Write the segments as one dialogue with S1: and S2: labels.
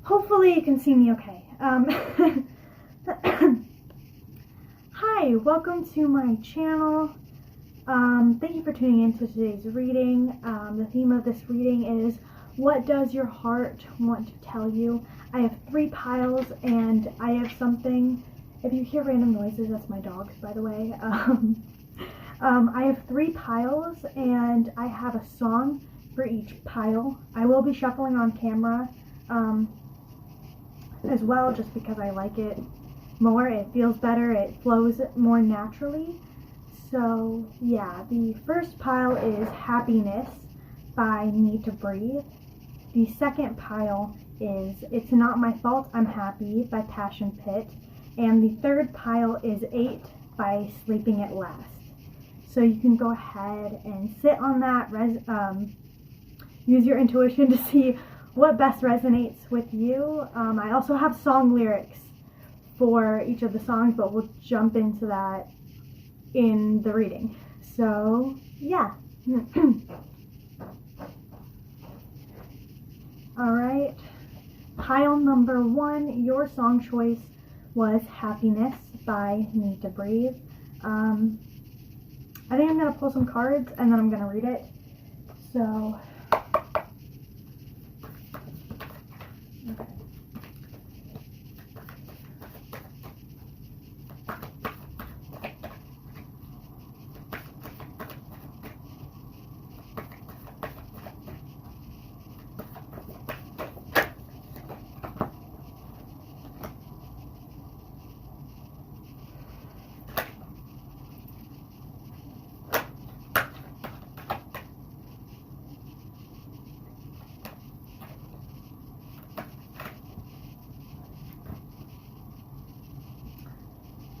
S1: Hopefully you can see me okay. Hi, welcome to my channel. Thank you for tuning in to today's reading. The theme of this reading is, what does your heart want to tell you? I have 3 piles and I have something. If you hear random noises, that's my dog, by the way. I have 3 piles and I have a song for each pile. I will be shuffling on camera as well, just because I like it more. It feels better, it flows more naturally. So yeah, the first pile is Happiness by Need to Breathe. The second pile is It's Not My Fault I'm Happy by Passion Pit. And the third pile is 8 by Sleeping at Last. So you can go ahead and sit on that, use your intuition to see what best resonates with you. I also have song lyrics for each of the songs, but we'll jump into that in the reading. So yeah. Alright, pile number 1, your song choice was Happiness by Need to Breathe. I think I'm going to pull some cards and then I'm going to read it. So okay.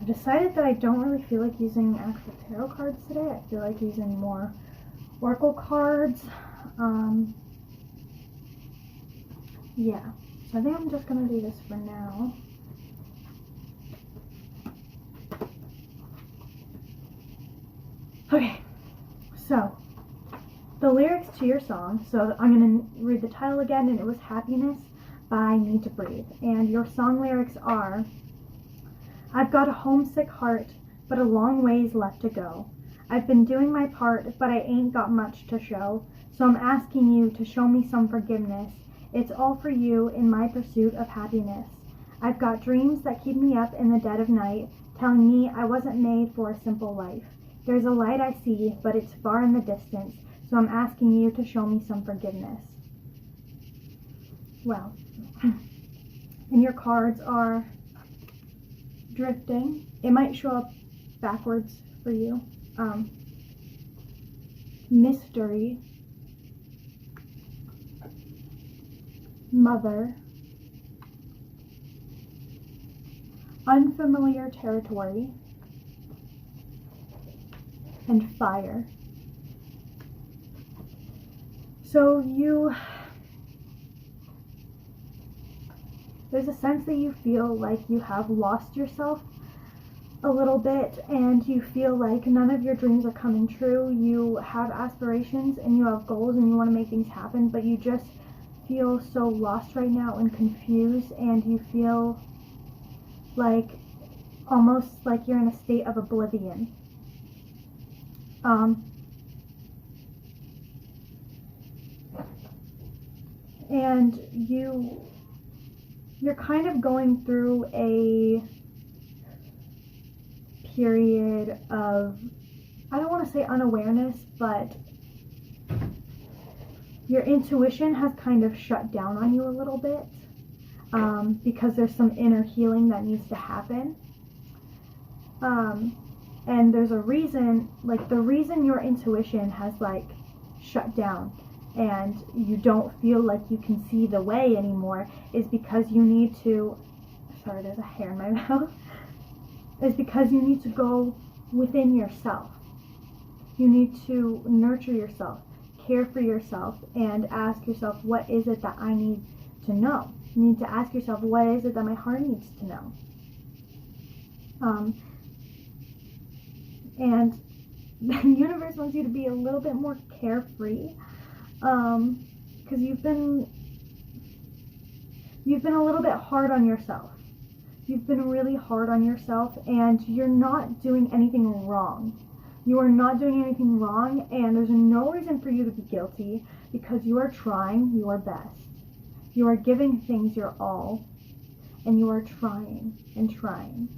S1: I decided that I don't really feel like using actual tarot cards today. I feel like using more oracle cards. Yeah, so I think I'm just going to do this for now. Okay, so the lyrics to your song. So I'm going to read the title again, and it was Happiness by Need to Breathe. And your song lyrics are, I've got a homesick heart, but a long ways left to go. I've been doing my part, but I ain't got much to show. So I'm asking you to show me some forgiveness. It's all for you in my pursuit of happiness. I've got dreams that keep me up in the dead of night, telling me I wasn't made for a simple life. There's a light I see, but it's far in the distance. So I'm asking you to show me some forgiveness. Well, and your cards are Drifting. It might show up backwards for you. Mystery. Mother. Unfamiliar territory. And Fire. So there's a sense that you feel like you have lost yourself a little bit, and you feel like none of your dreams are coming true. You have aspirations and you have goals and you want to make things happen, but you just feel so lost right now and confused, and you feel like almost like you're in a state of oblivion. And you're kind of going through a period of, I don't want to say unawareness, but your intuition has kind of shut down on you a little bit, because there's some inner healing that needs to happen. And there's a reason, like the reason your intuition has like shut down and you don't feel like you can see the way anymore is because you need to, sorry, there's a hair in my mouth, is because you need to go within yourself. You need to nurture yourself, care for yourself, and ask yourself, what is it that I need to know? You need to ask yourself, what is it that my heart needs to know? And the universe wants you to be a little bit more carefree, because you've been you've been a little bit hard on yourself. You've been really hard on yourself, and you're not doing anything wrong. You are not doing anything wrong, and there's no reason for you to be guilty, because you are trying your best. You are giving things your all, and you are trying and trying.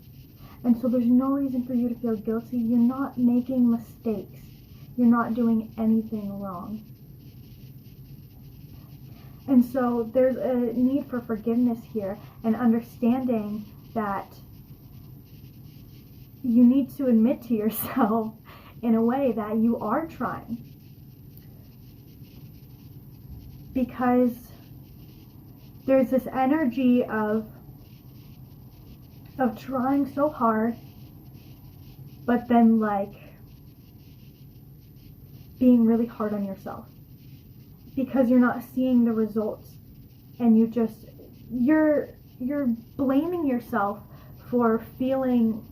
S1: And so there's no reason for you to feel guilty. You're not making mistakes. You're not doing anything wrong. And so there's a need for forgiveness here, and understanding that you need to admit to yourself in a way that you are trying. Because there's this energy of trying so hard, but then like being really hard on yourself because you're not seeing the results, and you're blaming yourself for feeling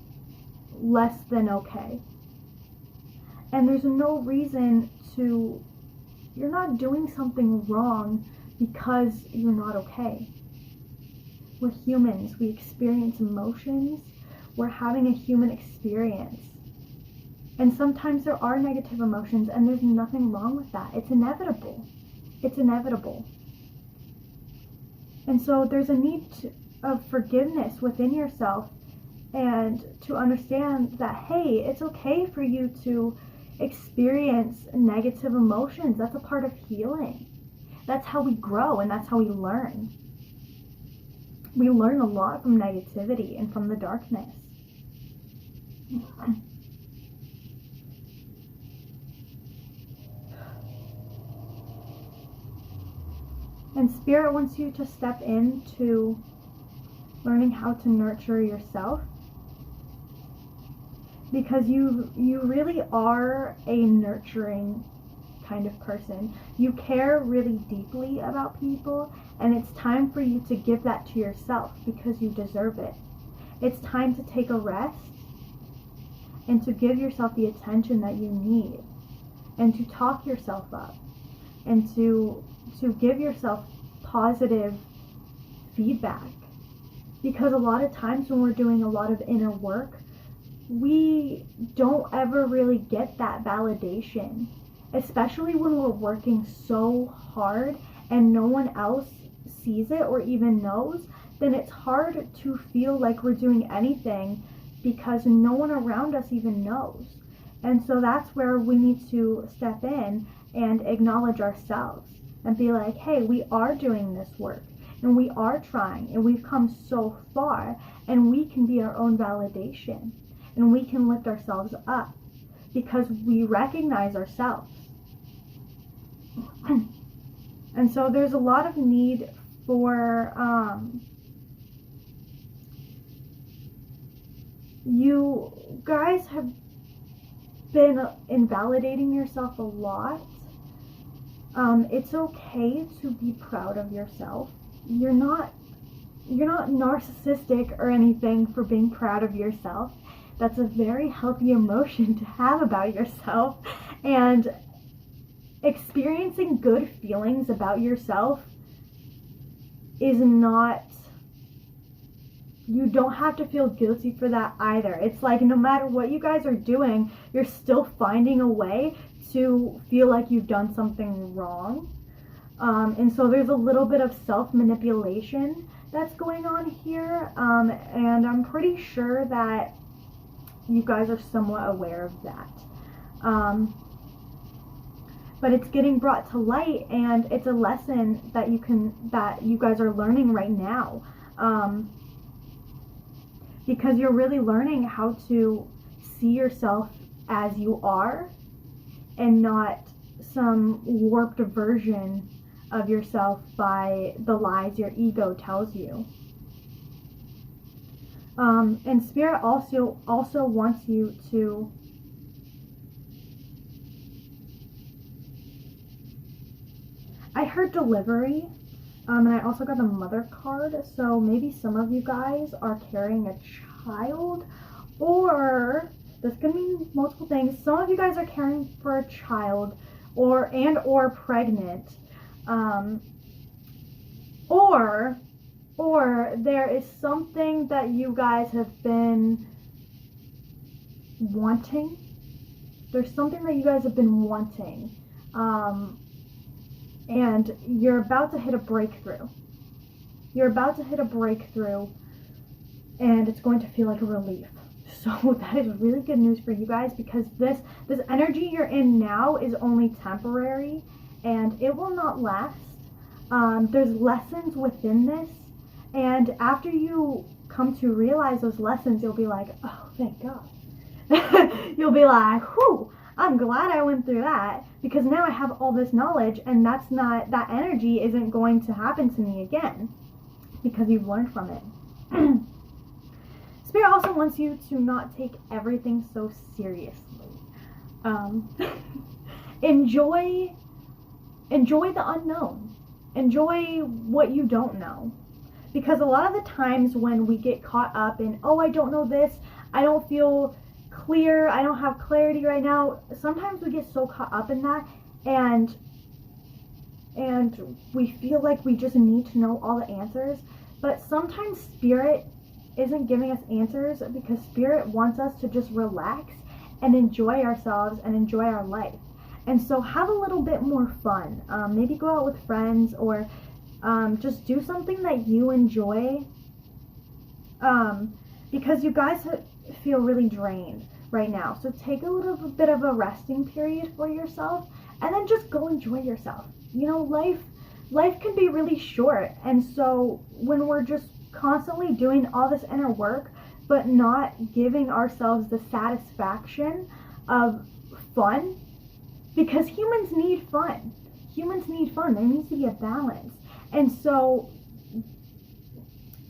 S1: less than okay. And there's no reason to, you're not doing something wrong because you're not okay. We're humans. We experience emotions. We're having a human experience. And sometimes there are negative emotions, and there's nothing wrong with that. It's inevitable. It's inevitable. And so there's a need of forgiveness within yourself, and to understand that, hey, it's okay for you to experience negative emotions. That's a part of healing. That's how we grow, and that's how we learn. We learn a lot from negativity and from the darkness. And Spirit wants you to step into learning how to nurture yourself, because you really are a nurturing kind of person. You care really deeply about people, and it's time for you to give that to yourself because you deserve it. It's time to take a rest and to give yourself the attention that you need, and to talk yourself up, and to give yourself positive feedback. Because a lot of times when we're doing a lot of inner work, we don't ever really get that validation, especially when we're working so hard and no one else sees it or even knows. Then it's hard to feel like we're doing anything because no one around us even knows. And so that's where we need to step in and acknowledge ourselves and be like, hey, we are doing this work, and we are trying, and we've come so far, and we can be our own validation, and we can lift ourselves up because we recognize ourselves. And so there's a lot of need for you guys have been invalidating yourself a lot. It's okay to be proud of yourself. You're not narcissistic or anything for being proud of yourself. That's a very healthy emotion to have about yourself. And experiencing good feelings about yourself is not, you don't have to feel guilty for that either. It's like no matter what you guys are doing, you're still finding a way to feel like you've done something wrong. And so there's a little bit of self-manipulation that's going on here. And I'm pretty sure that you guys are somewhat aware of that. But it's getting brought to light, and it's a lesson that you guys are learning right now. Because you're really learning how to see yourself as you are, and not some warped version of yourself by the lies your ego tells you. And Spirit also wants you to I heard delivery, and I also got the mother card, so maybe some of you guys are carrying a child, or this could mean multiple things. Some of you guys are caring for a child, or pregnant, or sure there is something that you guys have been wanting. There's something that you guys have been wanting. And you're about to hit a breakthrough. You're about to hit a breakthrough, and it's going to feel like a relief. So that is really good news for you guys, because this energy you're in now is only temporary, and it will not last. There's lessons within this, and after you come to realize those lessons, you'll be like, oh, thank God. You'll be like, whew, I'm glad I went through that, because now I have all this knowledge, and that energy isn't going to happen to me again, because you've learned from it. Spirit also wants you to not take everything so seriously. Enjoy the unknown. Enjoy what you don't know. Because a lot of the times when we get caught up in, oh, I don't know this, I don't feel clear, I don't have clarity right now, sometimes we get so caught up in that, and we feel like we just need to know all the answers. But sometimes Spirit isn't giving us answers, because Spirit wants us to just relax and enjoy ourselves and enjoy our life. And so have a little bit more fun. Maybe go out with friends, or just do something that you enjoy, because you guys feel really drained right now. So take a little bit of a resting period for yourself, and then just go enjoy yourself. You know, life can be really short, and so when we're just constantly doing all this inner work but not giving ourselves the satisfaction of fun, because humans need fun. There needs to be a balance. And so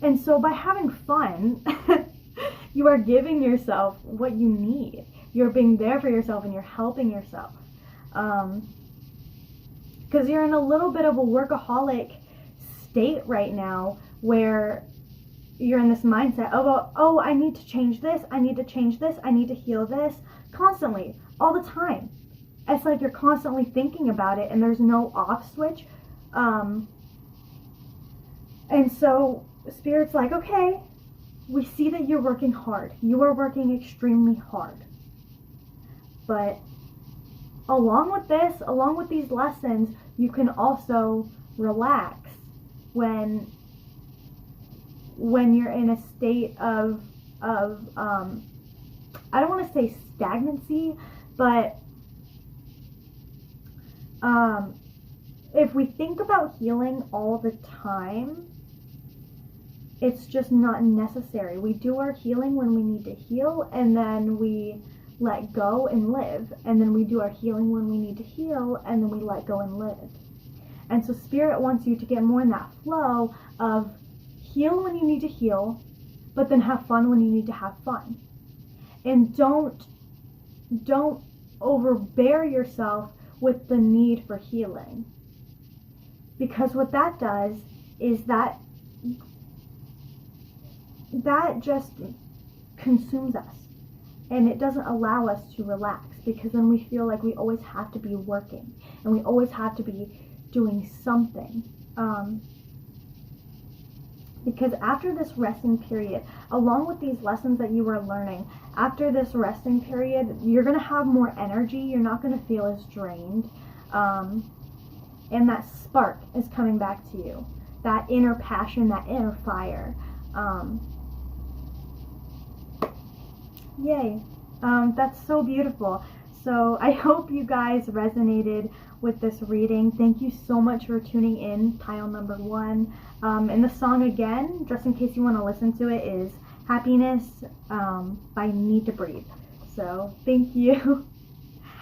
S1: by having fun, you are giving yourself what you need. You're being there for yourself, and you're helping yourself. Because you're in a little bit of a workaholic state right now, where you're in this mindset of, oh, I need to change this, I need to change this, I need to heal this, constantly, all the time. It's like you're constantly thinking about it, and there's no off switch. And so Spirit's like, okay, we see that you're working hard. You are working extremely hard. But along with these lessons, you can also relax when you're in a state of I don't want to say stagnancy, but if we think about healing all the time, it's just not necessary. We do our healing when we need to heal, and then we let go and live. And then we do our healing when we need to heal, and then we let go and live. And so Spirit wants you to get more in that flow of heal when you need to heal, but then have fun when you need to have fun. And don't overbear yourself with the need for healing. Because what that does is that just consumes us, and it doesn't allow us to relax, because then we feel like we always have to be working, and we always have to be doing something. Because after this resting period, along with these lessons that you are learning, after this resting period, you're going to have more energy. You're not going to feel as drained. And that spark is coming back to you. That inner passion, that inner fire. Yay. That's so beautiful. So I hope you guys resonated with this reading. Thank you so much for tuning in, pile number 1. And the song again, just in case you want to listen to it, is Happiness by Need to Breathe. So thank you.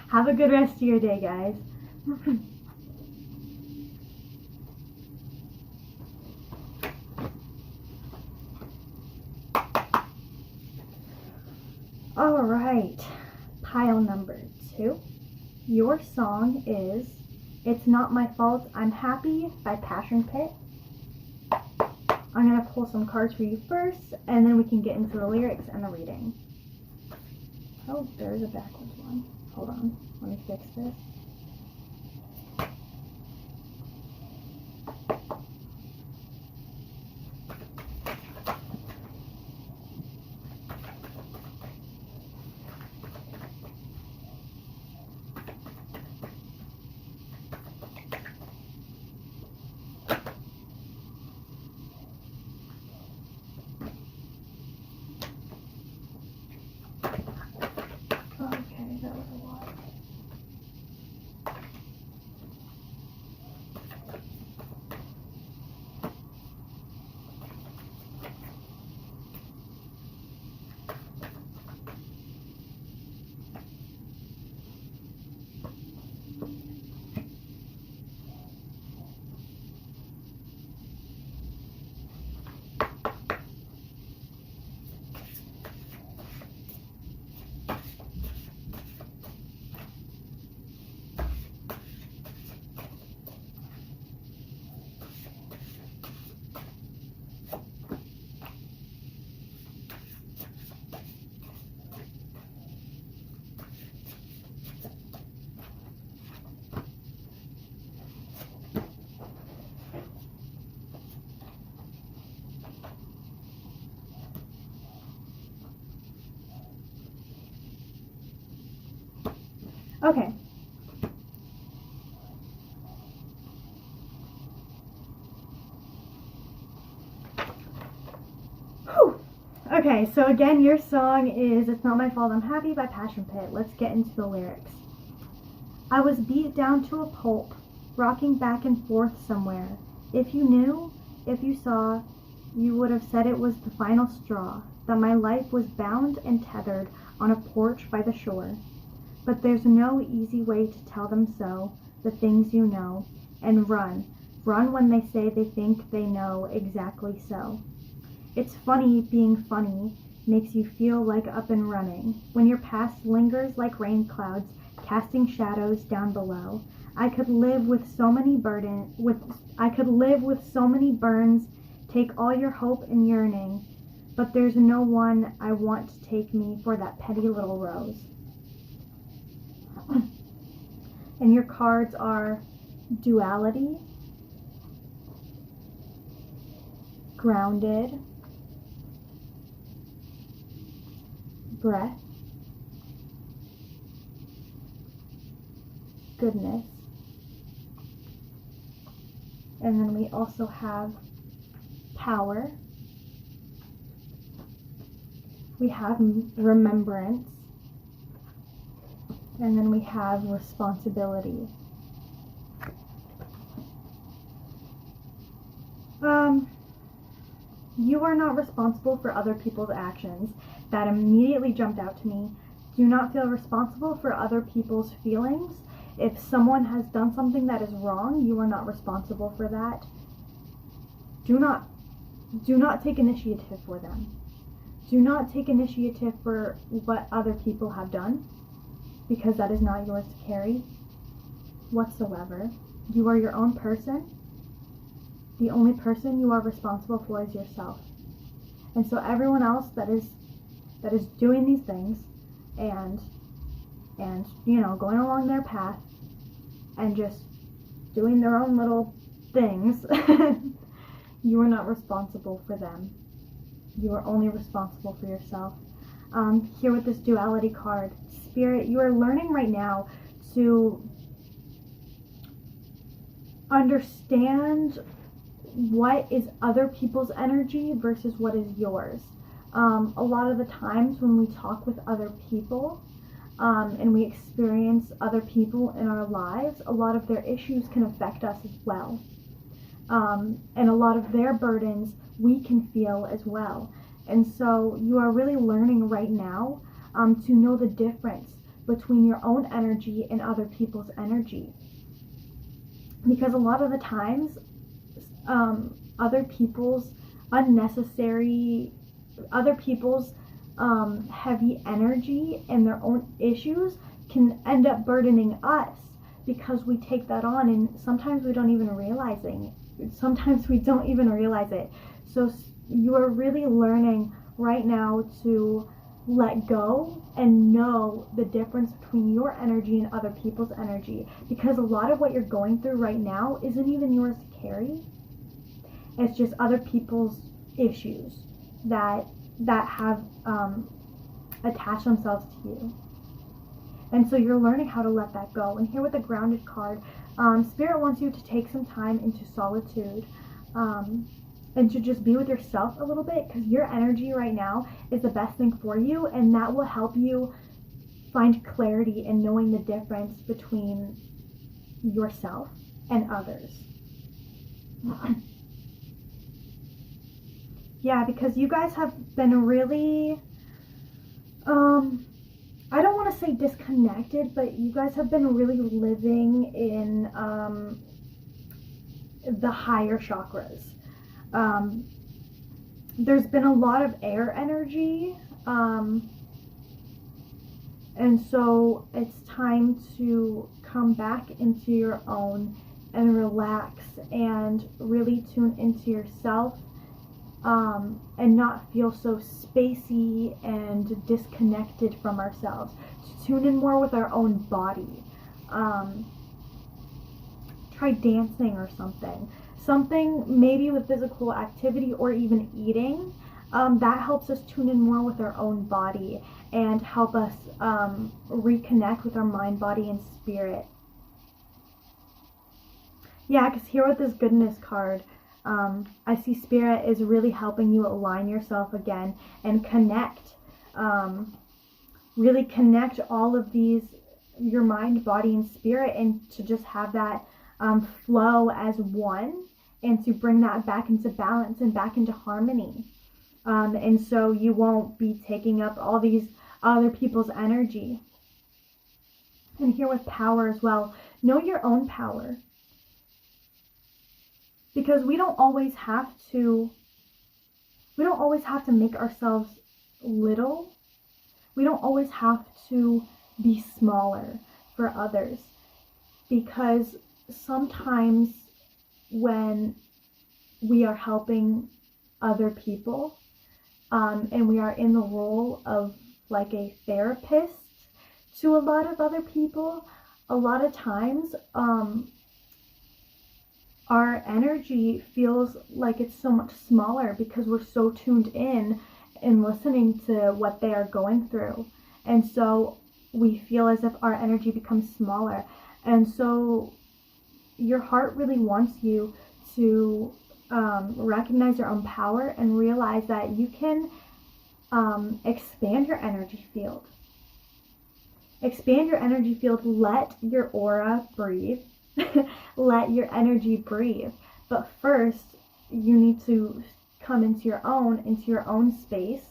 S1: Have a good rest of your day, guys. All right, pile number 2. Your song is It's Not My Fault, I'm Happy by Passion Pit. I'm going to pull some cards for you first, and then we can get into the lyrics and the reading. Oh, there's a backwards one. Hold on, let me fix this. Okay. Whew. Okay, so again, your song is It's Not My Fault I'm Happy by Passion Pit. Let's get into the lyrics. I was beat down to a pulp, rocking back and forth somewhere. If you knew, if you saw, you would have said it was the final straw, that my life was bound and tethered on a porch by the shore. But there's no easy way to tell them so, the things you know, and run when they say they think they know exactly so. It's funny being funny makes you feel like up and running, when your past lingers like rain clouds casting shadows down below. I could live with so many burns, take all your hope and yearning, but there's no one I want to take me for that petty little rose. And your cards are duality, grounded, breath, goodness, and then we also have power, we have remembrance, and then we have responsibility. You are not responsible for other people's actions. That immediately jumped out to me. Do not feel responsible for other people's feelings. If someone has done something that is wrong, you are not responsible for that. Do not take initiative for them. Do not take initiative for what other people have done, because that is not yours to carry whatsoever. You are your own person. The only person you are responsible for is yourself. And so everyone else that is doing these things and going along their path and just doing their own little things, you are not responsible for them. You are only responsible for yourself. Here with this duality card, Spirit, you are learning right now to understand what is other people's energy versus what is yours. A lot of the times when we talk with other people and we experience other people in our lives, a lot of their issues can affect us as well. And a lot of their burdens we can feel as well. And so you are really learning right now to know the difference between your own energy and other people's energy. Because a lot of the times, other people's heavy energy and their own issues can end up burdening us because we take that on, and sometimes we don't even realize it. So you are really learning right now to let go and know the difference between your energy and other people's energy, because a lot of what you're going through right now isn't even yours to carry. It's just other people's issues that have attached themselves to you. And so you're learning how to let that go. And here with the grounded card, Spirit wants you to take some time into solitude and to just be with yourself a little bit, because your energy right now is the best thing for you, and that will help you find clarity in knowing the difference between yourself and others. Yeah, because you guys have been really, I don't want to say disconnected, but you guys have been really living in the higher chakras. There's been a lot of air energy, and so it's time to come back into your own and relax and really tune into yourself, and not feel so spacey and disconnected from ourselves. To tune in more with our own body. Try dancing or something maybe with physical activity or even eating. That helps us tune in more with our own body and help us reconnect with our mind, body, and spirit. Yeah, because here with this goodness card, I see Spirit is really helping you align yourself again and connect, really connect all of these, your mind, body, and spirit, and to just have that flow as one, and to bring that back into balance and back into harmony. And so you won't be taking up all these other people's energy. And here with power as well, know your own power. Because we don't always have to make ourselves little. We don't always have to be smaller for others. Because sometimes when we are helping other people, and we are in the role of like a therapist to a lot of other people, a lot of times, our energy feels like it's so much smaller because we're so tuned in and listening to what they are going through. And so we feel as if our energy becomes smaller. And so your heart really wants you to recognize your own power and realize that you can expand your energy field. Expand your energy field. Let your aura breathe. Let your energy breathe. But first, you need to come into your own space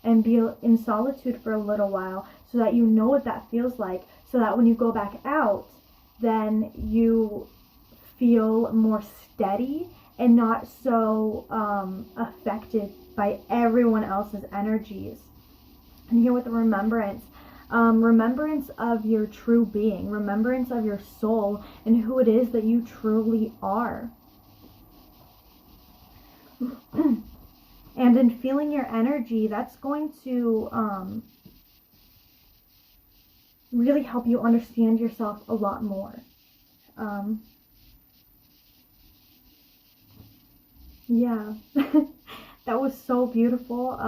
S1: and be in solitude for a little while so that you know what that feels like, so that when you go back out, then you feel more steady and not so affected by everyone else's energies. And here with the remembrance, remembrance of your true being, remembrance of your soul and who it is that you truly are. And in feeling your energy, that's going to really help you understand yourself a lot more. Yeah, that was so beautiful.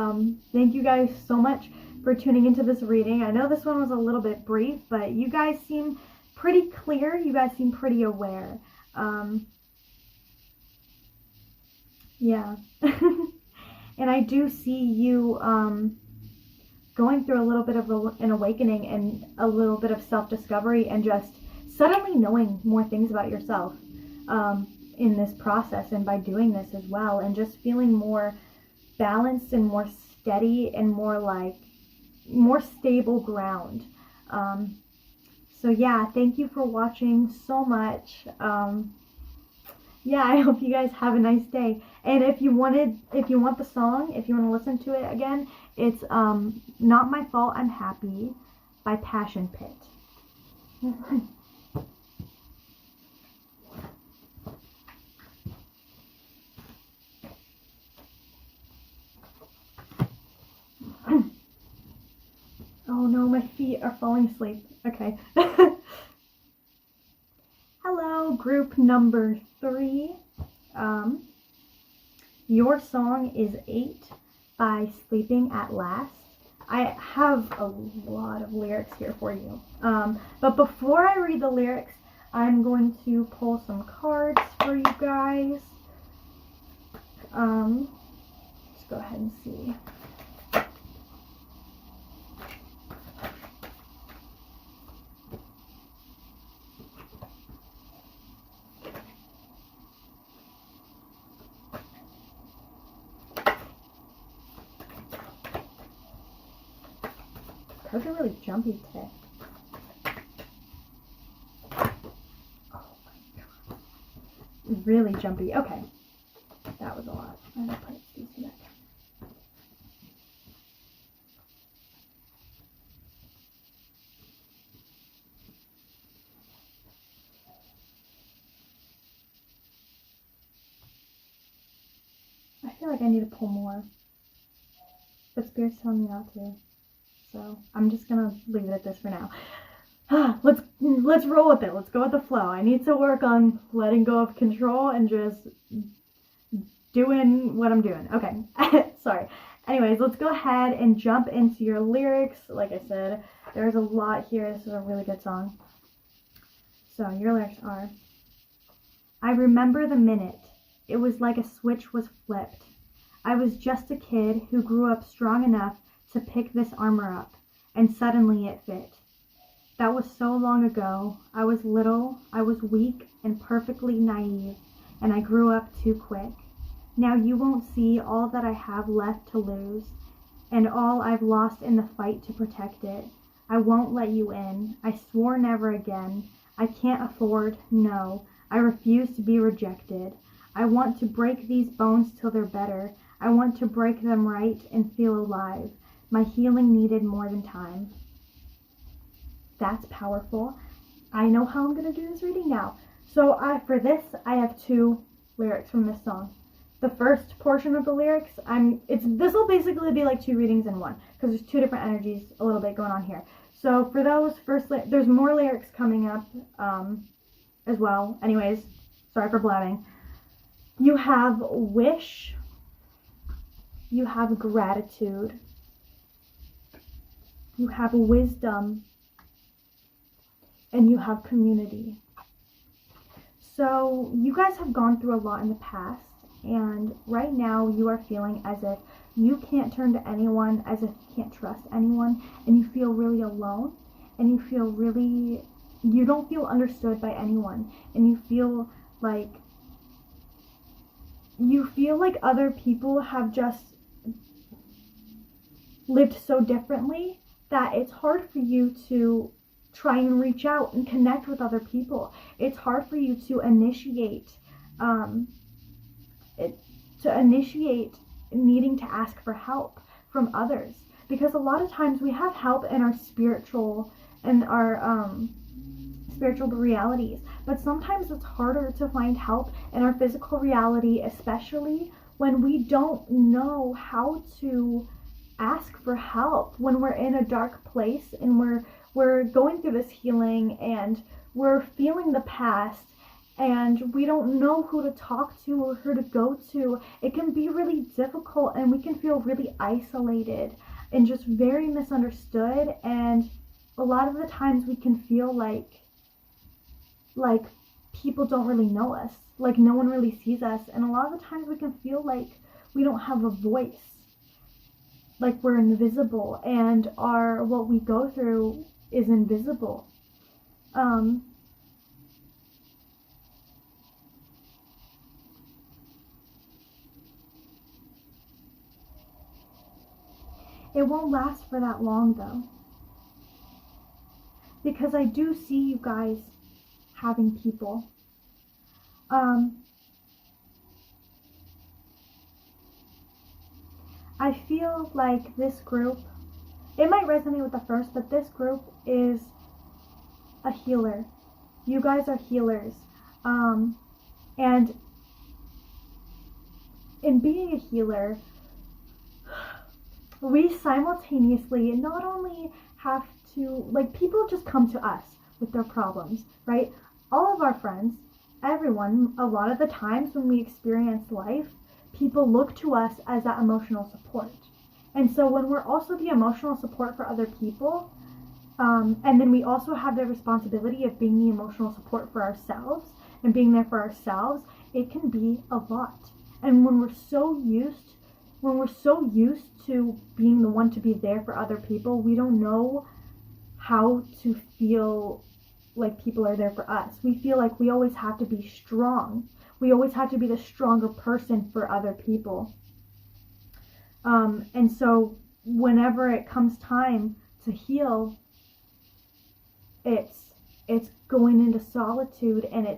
S1: Thank you guys so much for tuning into this reading. I know this one was a little bit brief, but you guys seem pretty clear. You guys seem pretty aware. Yeah. And I do see you going through a little bit of an awakening and a little bit of self-discovery and just suddenly knowing more things about yourself in this process, and by doing this as well, and just feeling more balanced and more steady and more stable ground. So yeah, thank you for watching so much. Yeah, I hope you guys have a nice day. And if you want the song, if you want to listen to it again, it's Not My Fault, I'm Happy by Passion Pit. Oh no, my feet are falling asleep. Okay. Hello, group number 3. Your song is 8 by Sleeping at Last. I have a lot of lyrics here for you. But before I read the lyrics, I'm going to pull some cards for you guys. Let's go ahead and see. Cards are really jumpy today. Oh my god. Really jumpy. Okay. That was a lot. I'm gonna put these back. I feel like I need to pull more. But Spirit's telling me not to. So I'm just gonna leave it at this for now. Let's roll with it. Let's go with the flow. I need to work on letting go of control and just doing what I'm doing. Okay. Sorry. Anyways, let's go ahead and jump into your lyrics. Like I said, there's a lot here. This is a really good song. So your lyrics are, I remember the minute. It was like a switch was flipped. I was just a kid who grew up strong enough to pick this armor up, and suddenly it fit. That was so long ago. I was little, I was weak and perfectly naive, and I grew up too quick. Now you won't see all that I have left to lose, and all I've lost in the fight to protect it. I won't let you in. I swore never again. I can't afford, no. I refuse to be rejected. I want to break these bones till they're better. I want to break them right and feel alive. My healing needed more than time. That's powerful. I know how I'm going to do this reading now. So for this, I have 2 lyrics from this song. The first portion of the lyrics, this will basically be like 2 readings in one, because there's 2 different energies a little bit going on here. So for those first, there's more lyrics coming up as well. Anyways, sorry for blabbing. You have wish, you have gratitude, you have wisdom, and you have community. So you guys have gone through a lot in the past, and right now you are feeling as if you can't turn to anyone, as if you can't trust anyone, and you feel really alone, and you don't feel understood by anyone, and you feel like other people have just lived so differently that it's hard for you to try and reach out and connect with other people. It's hard for you to initiate needing to ask for help from others, because a lot of times we have help in our spiritual realities, but sometimes it's harder to find help in our physical reality, especially when we don't know how to ask for help, when we're in a dark place and we're going through this healing and we're feeling the past and we don't know who to talk to or who to go to. It can be really difficult, and we can feel really isolated and just very misunderstood, and a lot of the times we can feel like people don't really know us, like no one really sees us, and a lot of the times we can feel like we don't have a voice, like we're invisible, and what we go through is invisible. It won't last for that long though, because I do see you guys having people. I feel like this group, it might resonate with the first, but this group is a healer. You guys are healers. And in being a healer, we simultaneously not only have to, people just come to us with their problems, right? All of our friends, everyone, a lot of the times when we experience life, people look to us as that emotional support. And so when we're also the emotional support for other people, and then we also have the responsibility of being the emotional support for ourselves and being there for ourselves, it can be a lot. And when we're so used to being the one to be there for other people, we don't know how to feel like people are there for us. We feel like we always have to be strong. We always have to be the stronger person for other people. And so whenever it comes time to heal, it's going into solitude, and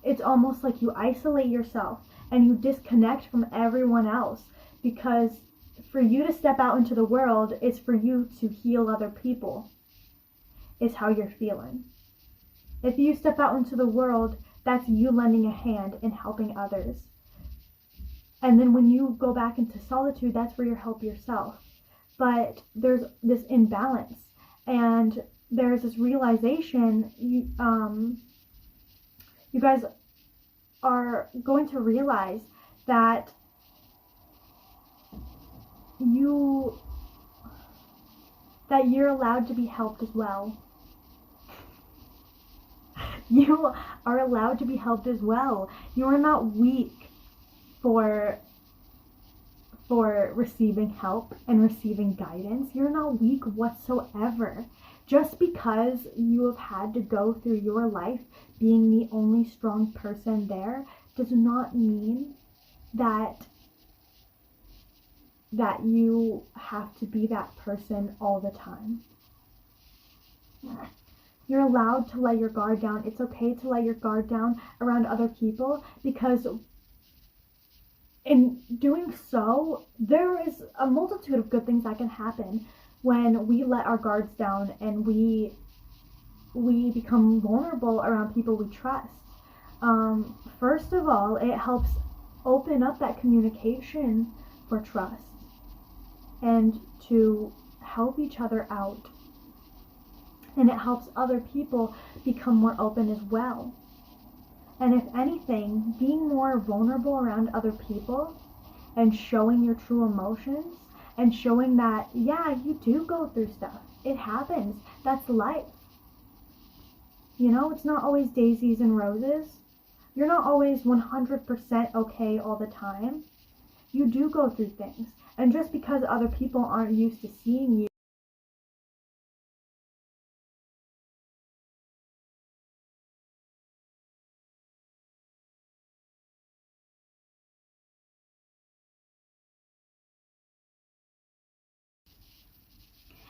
S1: it's almost like you isolate yourself and you disconnect from everyone else, because for you to step out into the world is for you to heal other people, is how you're feeling. If you step out into the world, that's you lending a hand and helping others. And then when you go back into solitude, that's where you help yourself. But there's this imbalance, and there's this realization, you guys are going to realize that that you're allowed to be helped as well. You are allowed to be helped as well. You are not weak for receiving help and receiving guidance. You're not weak whatsoever. Just because you have had to go through your life being the only strong person there does not mean that you have to be that person all the time. You're allowed to let your guard down. It's okay to let your guard down around other people, because in doing so, there is a multitude of good things that can happen when we let our guards down and we become vulnerable around people we trust. First of all, it helps open up that communication for trust and to help each other out. And it helps other people become more open as well. And if anything, being more vulnerable around other people and showing your true emotions and showing that, yeah, you do go through stuff. It happens. That's life. You know, it's not always daisies and roses. You're not always 100% okay all the time. You do go through things. And just because other people aren't used to seeing you,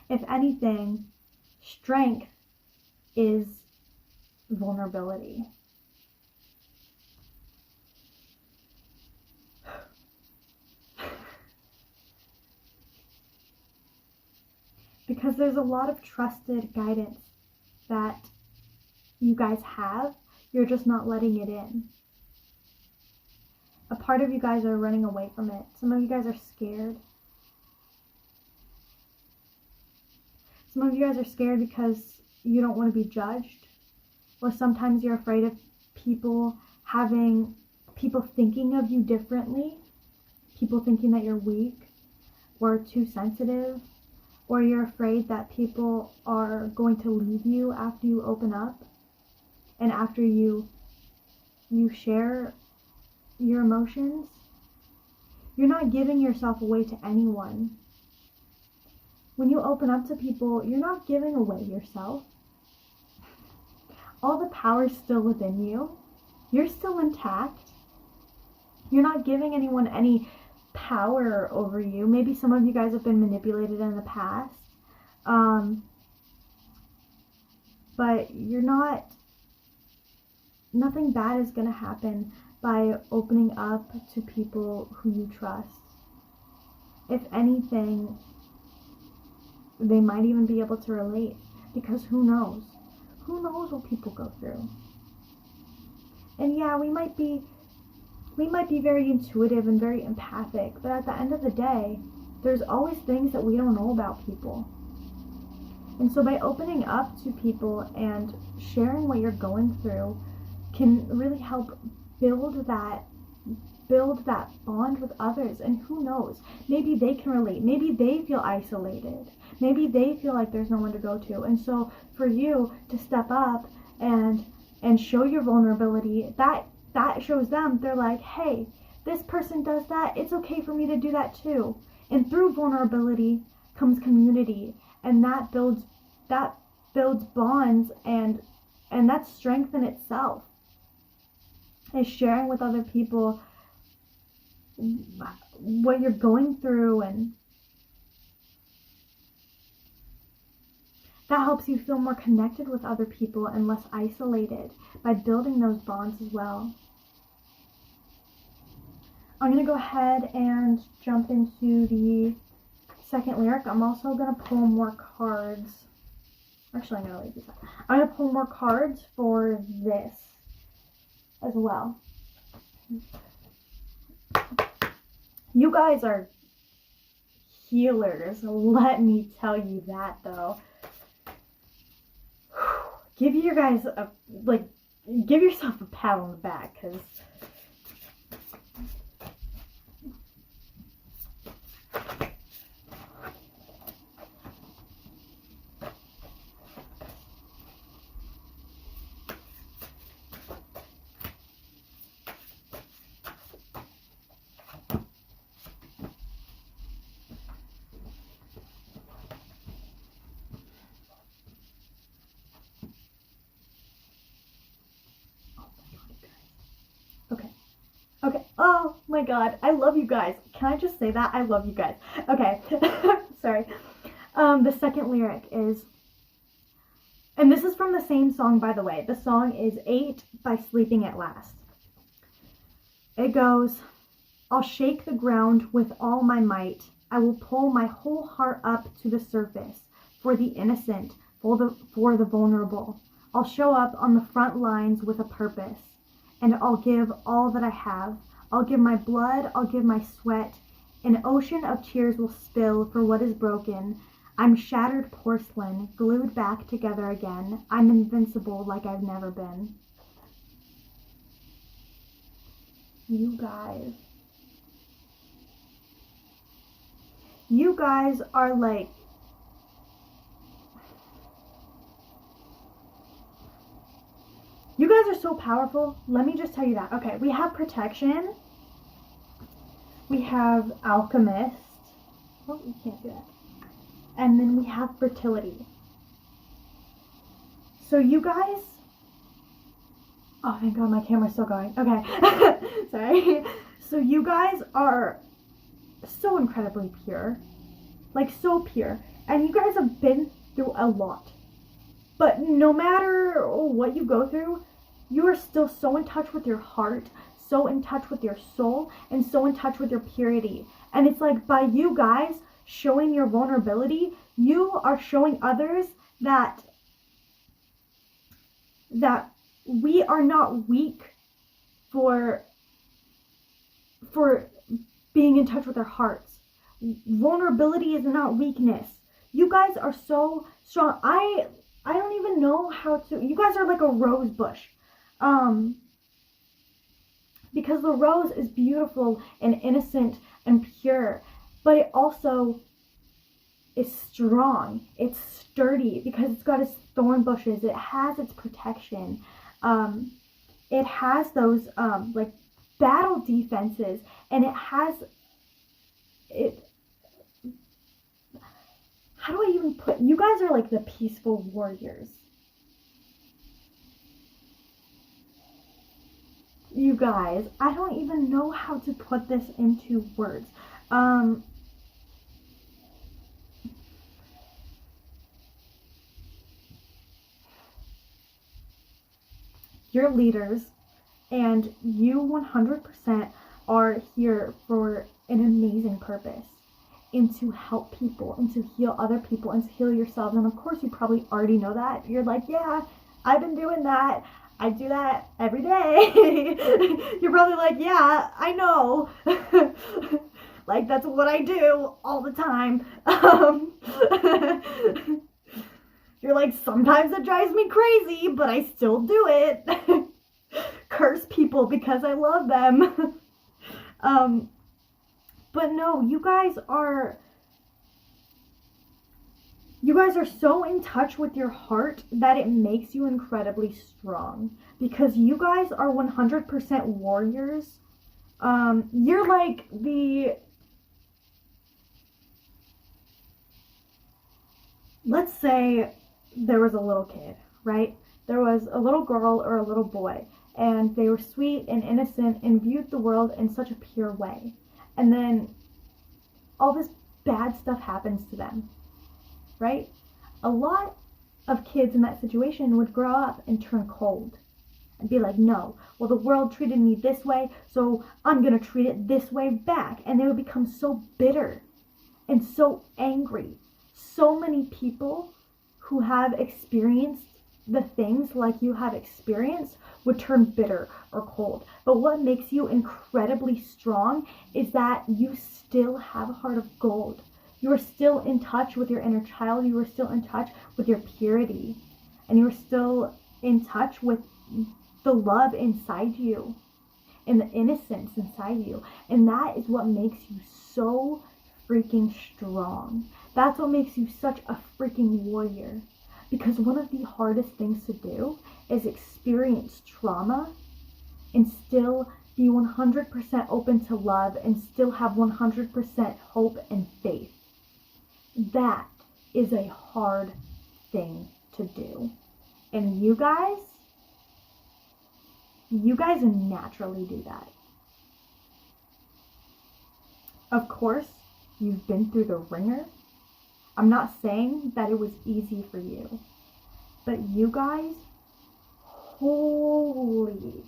S1: if anything, strength is vulnerability. Because there's a lot of trusted guidance that you guys have, you're just not letting it in. A part of you guys are running away from it. Some of you guys are scared. Some of you guys are scared because you don't want to be judged. Or sometimes you're afraid of people thinking of you differently. People thinking that you're weak or too sensitive. Or you're afraid that people are going to leave you after you open up and after you share your emotions. You're not giving yourself away to anyone. When you open up to people, you're not giving away yourself. All the power is still within you. You're still intact. You're not giving anyone any power over you. Maybe some of you guys have been manipulated in the past. But nothing bad is going to happen by opening up to people who you trust. If anything, they might even be able to relate, because who knows? Who knows what people go through? And yeah, we might be very intuitive and very empathic, but at the end of the day, there's always things that we don't know about people. And so by opening up to people and sharing what you're going through can really help build that bond with others. And who knows, maybe they can relate. Maybe they feel isolated. Maybe they feel like there's no one to go to. And so for you to step up and show your vulnerability, that shows them, they're like, hey, this person does that, it's okay for me to do that too. And through vulnerability comes community, and that builds bonds, and that's strength in itself. Is sharing with other people what you're going through, and that helps you feel more connected with other people and less isolated by building those bonds as well. I'm going to go ahead and jump into the second lyric. I'm also going to pull more cards. Actually, I'm going to leave this out. I'm going to pull more cards for this as well. You guys are healers, let me tell you that, though. Give you guys give yourself a pat on the back, because Oh my god, I love you guys. Can I just say that? I love you guys. Okay, sorry. The second lyric is, and this is from the same song, by the way. The song is 8 by Sleeping at Last. It goes, I'll shake the ground with all my might. I will pull my whole heart up to the surface for the innocent, for the vulnerable. I'll show up on the front lines with a purpose, and I'll give all that I have. I'll give my blood, I'll give my sweat. An ocean of tears will spill for what is broken. I'm shattered porcelain, glued back together again. I'm invincible like I've never been. You guys. You guys are like... You guys are so powerful. Let me just tell you that. Okay, we have protection. We have alchemist. Oh, you can't see that. And then we have fertility. So you guys... Oh, thank God, my camera's still going. Okay. Sorry. So you guys are so incredibly pure. Like, so pure. And you guys have been through a lot. But no matter what you go through, you are still so in touch with your heart, so in touch with your soul, and so in touch with your purity. And it's like, by you guys showing your vulnerability, you are showing others that we are not weak for being in touch with our hearts. Vulnerability is not weakness. You guys are so strong. I don't even know how to... You guys are like a rose bush. Because the rose is beautiful and innocent and pure, but it also is strong. It's sturdy because it's got its thorn bushes. It has its protection. It has those like battle defenses, and it has it. How do I even put... You guys are like the peaceful warriors. You guys, I don't even know how to put this into words. You're leaders, and you 100% are here for an amazing purpose, and to help people, and to heal other people, and to heal yourselves. And of course, you probably already know that. You're like, yeah, I've been doing that. I do that every day. You're probably like, yeah, I know. Like, that's what I do all the time. You're like, sometimes it drives me crazy, but I still do it. Curse people because I love them. But no, you guys are so in touch with your heart that it makes you incredibly strong, because you guys are 100% warriors. You're like let's say there was a little kid, right? There was a little girl or a little boy, and they were sweet and innocent and viewed the world in such a pure way. And then all this bad stuff happens to them, right? A lot of kids in that situation would grow up and turn cold and be like, no, well, the world treated me this way, so I'm going to treat it this way back. And they would become so bitter and so angry. So many people who have experienced the things like you have experienced would turn bitter or cold. But what makes you incredibly strong is that you still have a heart of gold. You are still in touch with your inner child. You are still in touch with your purity. And you are still in touch with the love inside you and the innocence inside you. And that is what makes you so freaking strong. That's what makes you such a freaking warrior. Because one of the hardest things to do is experience trauma and still be 100% open to love and still have 100% hope and faith. That is a hard thing to do. And you guys naturally do that. Of course, you've been through the ringer. I'm not saying that it was easy for you, but you guys, holy,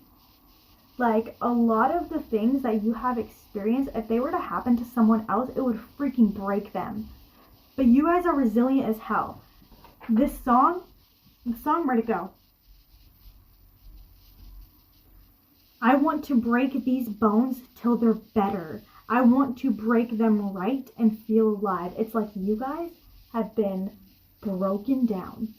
S1: like, a lot of the things that you have experienced, if they were to happen to someone else, it would freaking break them. But you guys are resilient as hell. The song, where'd it go? I want to break these bones till they're better. I want to break them right and feel alive. It's like you guys have been broken down,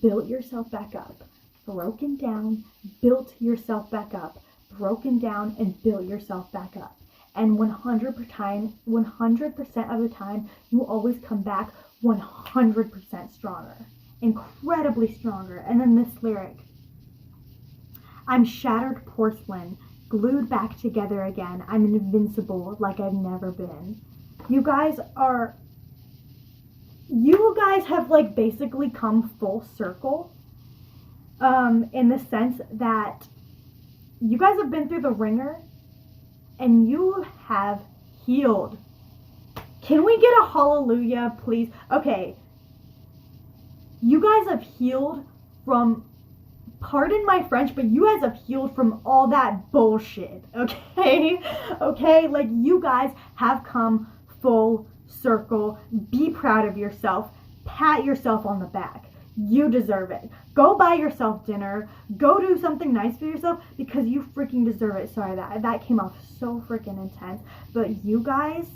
S1: built yourself back up, broken down, built yourself back up, broken down and built yourself back up. And 100% of the time, you always come back 100% stronger, incredibly stronger. And then this lyric, I'm shattered porcelain, glued back together again. I'm invincible like I've never been. You guys have like basically come full circle, in the sense that you guys have been through the ringer and you have healed. Can we get a hallelujah, please? Okay. You guys have healed from, pardon my French, but you guys have healed from all that bullshit, okay? Okay, like, you guys have come full circle. Be proud of yourself. Pat yourself on the back. You deserve it. Go buy yourself dinner. Go do something nice for yourself because you freaking deserve it. Sorry, that came off so freaking intense. But you guys,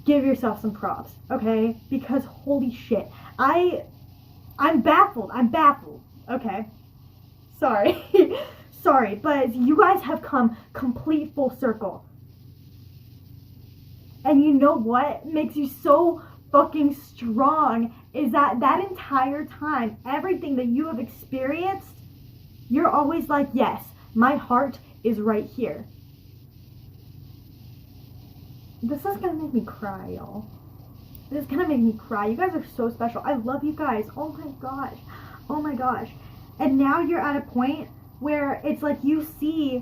S1: give yourself some props, okay? Because holy shit, I'm baffled. Okay, sorry. Sorry, but you guys have come complete full circle. And you know what makes you so fucking strong is that entire time, everything that you have experienced, you're always like, yes, my heart is right here. This is gonna make me cry, y'all. This is gonna make me cry. You guys are so special. I love you guys. Oh my gosh. Oh my gosh. And now you're at a point where it's like you see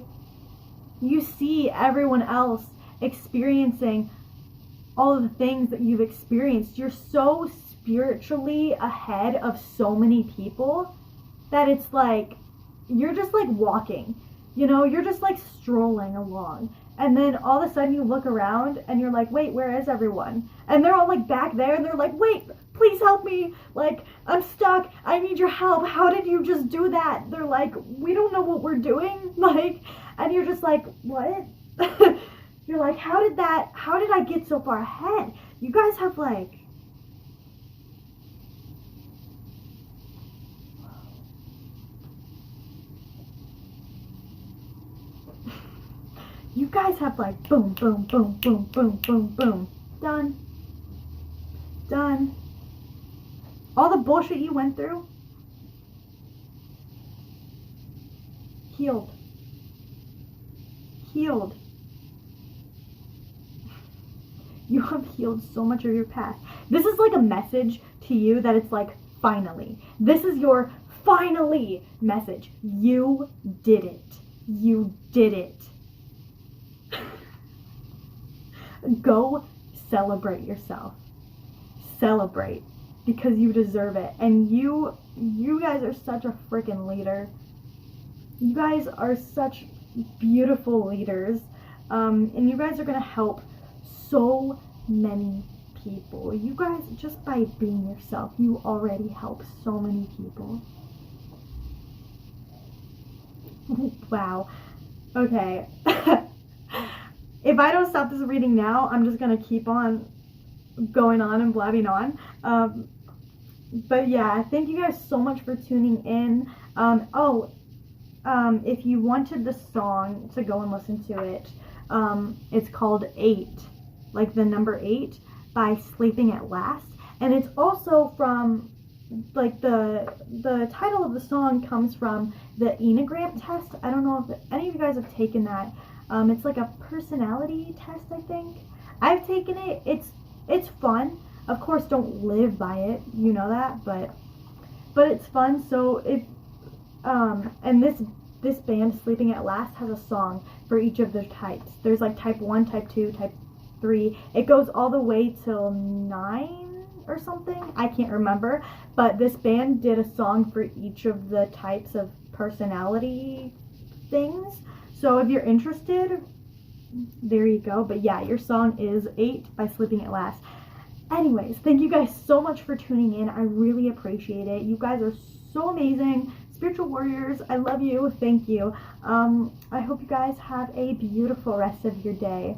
S1: everyone else experiencing all of the things that you've experienced. You're so spiritually ahead of so many people that it's like you're just like walking, you're just like strolling along, and then all of a sudden you look around and you're like, wait, where is everyone? And they're all like back there and they're like, wait, please help me, like, I'm stuck, I need your help, how did you just do that? They're like, we don't know what we're doing, like, and you're just like, what? You're like, how did I get so far ahead? You guys have like, you guys have like boom, boom, boom, boom, boom, boom, boom. Done. All the bullshit you went through, healed. You have healed so much of your past. This is like a message to you that it's like, finally. This is your finally message. You did it. You did it. Go celebrate yourself. Celebrate. Because you deserve it. And you guys are such a freaking leader. You guys are such beautiful leaders. And you guys are going to help so many people. You guys, just by being yourself, you already help so many people. Wow. Okay. If I don't stop this reading now, I'm just gonna keep on going on and blabbing on. But yeah, thank you guys so much for tuning in. If you wanted the song to go and listen to it, it's called 8, like the number 8 by Sleeping at Last. And it's also from, like, the title of the song comes from the Enneagram test. I don't know if any of you guys have taken that. It's like a personality test, I think. I've taken it. It's fun. Of course, don't live by it. You know that, but it's fun. So if and this band, Sleeping at Last, has a song for each of the types. There's like type 1, type 2, type 3. It goes all the way till 9 or something. I can't remember. But this band did a song for each of the types of personality things. So if you're interested, there you go. But yeah, your song is 8 by Sleeping at Last. Anyways, thank you guys so much for tuning in. I really appreciate it. You guys are so amazing. Spiritual warriors, I love you. Thank you. I hope you guys have a beautiful rest of your day.